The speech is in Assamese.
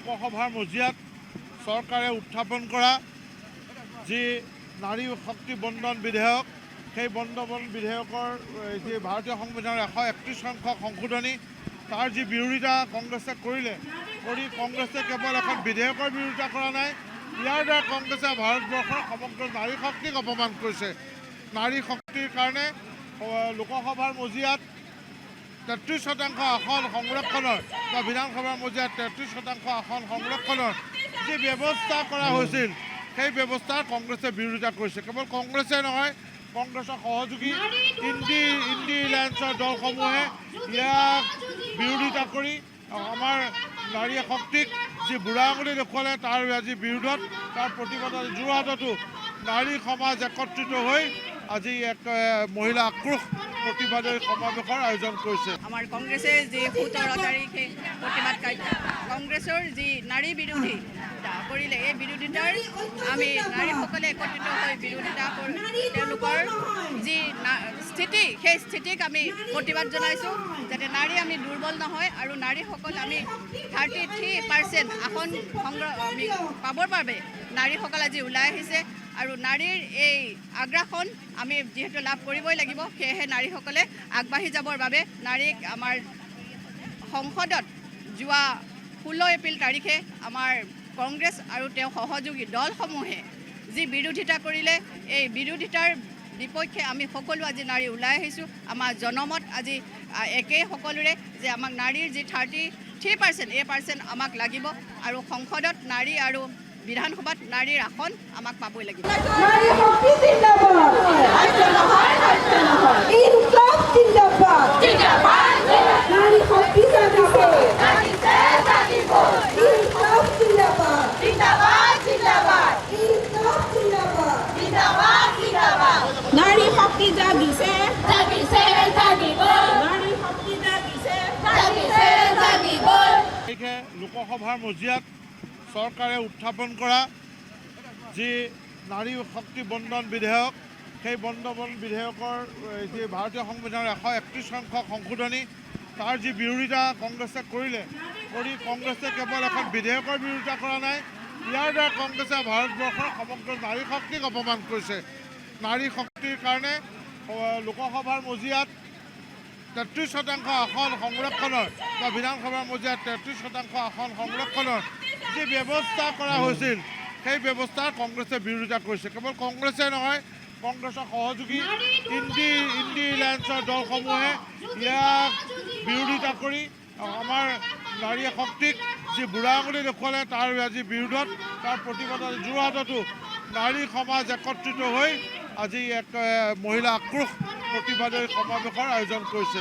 লোকসভাৰ মজিয়াত চৰকাৰে উত্থাপন কৰা যি নাৰী শক্তি বন্ধন বিধেয়ক, সেই বন্ধন বিধেয়কৰ যি ভাৰতীয় সংবিধানৰ 131 সংখ্যক সংশোধনী, তাৰ যি বিৰোধিতা কংগ্ৰেছে কৰি কংগ্ৰেছে কেৱল এখন বিধেয়কৰ বিৰোধিতা কৰা নাই, ইয়াৰ দ্বাৰা কংগ্ৰেছে ভাৰতবৰ্ষৰ সমগ্ৰ নাৰী শক্তিক অপমান কৰিছে। নাৰী শক্তিৰ কাৰণে লোকসভাৰ মজিয়াত 33% আসন সংৰক্ষণৰ বা বিধানসভাৰ মজিয়াত 33% আসন সংৰক্ষণৰ যি ব্যৱস্থা কৰা হৈছিল, সেই ব্যৱস্থাৰ কংগ্ৰেছে বিৰোধিতা কৰিছে। কেৱল কংগ্ৰেছে নহয়, কংগ্ৰেছৰ সহযোগী ইণ্ডি এলায়েন্সৰ দলসমূহে ইয়াক বিৰোধিতা কৰি আমাৰ নাৰী শক্তিক যি বুঢ়া আঙুলি দেখুৱালে, তাৰ আজি বিৰোধত, তাৰ প্ৰতিবাদত যোৰহাটতো নাৰী সমাজ একত্ৰিত হৈ আজি এক মহিলা আক্ৰোশ প্ৰতিবাদী সমাৱেশৰ আয়োজন কৰিছে। আমাৰ কংগ্ৰেছে যি 17 তাৰিখে প্ৰতিবাদ কংগ্ৰেছৰ যি নাৰী বিৰোধী কৰিলে, এই বিৰোধিতাৰ আমি নাৰীসকলে একত্ৰিত হৈ বিৰোধিতা তেওঁলোকৰ যি স্থিতি, সেই স্থিতিক আমি প্ৰতিবাদ জনাইছোঁ, যাতে নাৰী আমি দুৰ্বল নহয় আৰু নাৰীসকল আমি 33% আসন আমি পাবৰ বাবে নাৰীসকল আজি ওলাই আহিছে। আৰু নাৰীৰ এই আগ্ৰাসন আমি যিহেতু লাভ কৰিবই লাগিব, সেয়েহে নাৰীসকলে আগবাঢ়ি যাবৰ বাবে নাৰীক আমাৰ সংসদত যোৱা 16 এপ্ৰিল তাৰিখে আমাৰ কংগ্ৰেছ আৰু তেওঁ সহযোগী দলসমূহে যি বিৰোধিতা কৰিলে, এই বিৰোধিতাৰ বিপক্ষে আমি সকলো আজি নাৰী ওলাই আহিছোঁ। আমাৰ জনমত আজি একেই সকলোৰে যে আমাক নাৰীৰ যি 33% এই পাৰ্চেণ্ট আমাক লাগিব আৰু সংসদত নাৰী আৰু বিধানসভাত নাৰীৰ আসন আমাক পাবই লাগিব। নাৰী শক্তি জিন্দাবাদ, ইনকলাব জিন্দাবাদ, নাৰী শক্তি জাগিছে, ইনকলাব জিন্দাবাদ, ইনকলাব জিন্দাবাদ, নাৰী শক্তি জাগিছে, নাৰী শক্তি জাগিব। লোকসভাৰ মজিয়াত চৰকাৰে উত্থাপন কৰা যি নাৰী শক্তি বন্ধন বিধেয়ক, সেই বন্ধন বিধেয়কৰ যি ভাৰতীয় সংবিধানৰ 131 সংখ্যক সংশোধনী, তাৰ যি বিৰোধিতা কংগ্ৰেছে কৰি কংগ্ৰেছে কেৱল এখন বিধেয়কৰ বিৰোধিতা কৰা নাই, ইয়াৰ দ্বাৰা কংগ্ৰেছে ভাৰতবৰ্ষৰ সমগ্ৰ নাৰী শক্তিক অপমান কৰিছে। নাৰী শক্তিৰ কাৰণে লোকসভাৰ মজিয়াত 33% আসন সংৰক্ষণৰ বা বিধানসভাৰ মজিয়াত 33% আসন সংৰক্ষণৰ যি ব্যৱস্থা কৰা হৈছিল, সেই ব্যৱস্থাৰ কংগ্ৰেছে বিৰোধিতা কৰিছে। কেৱল কংগ্ৰেছে নহয়, কংগ্ৰেছৰ সহযোগী ইণ্ডি এলায়েন্সৰ দলসমূহে ইয়াক বিৰোধিতা কৰি আমাৰ নাৰী শক্তিক যি বুঢ়া আঙুলি দেখুৱালে, তাৰ আজি বিৰোধত, তাৰ প্ৰতিবাদত যোৰহাটতো নাৰী সমাজ একত্ৰিত হৈ আজি এক মহিলা আক্ৰোশ প্ৰতিবাদী সমাৱেশৰ আয়োজন কৰিছে।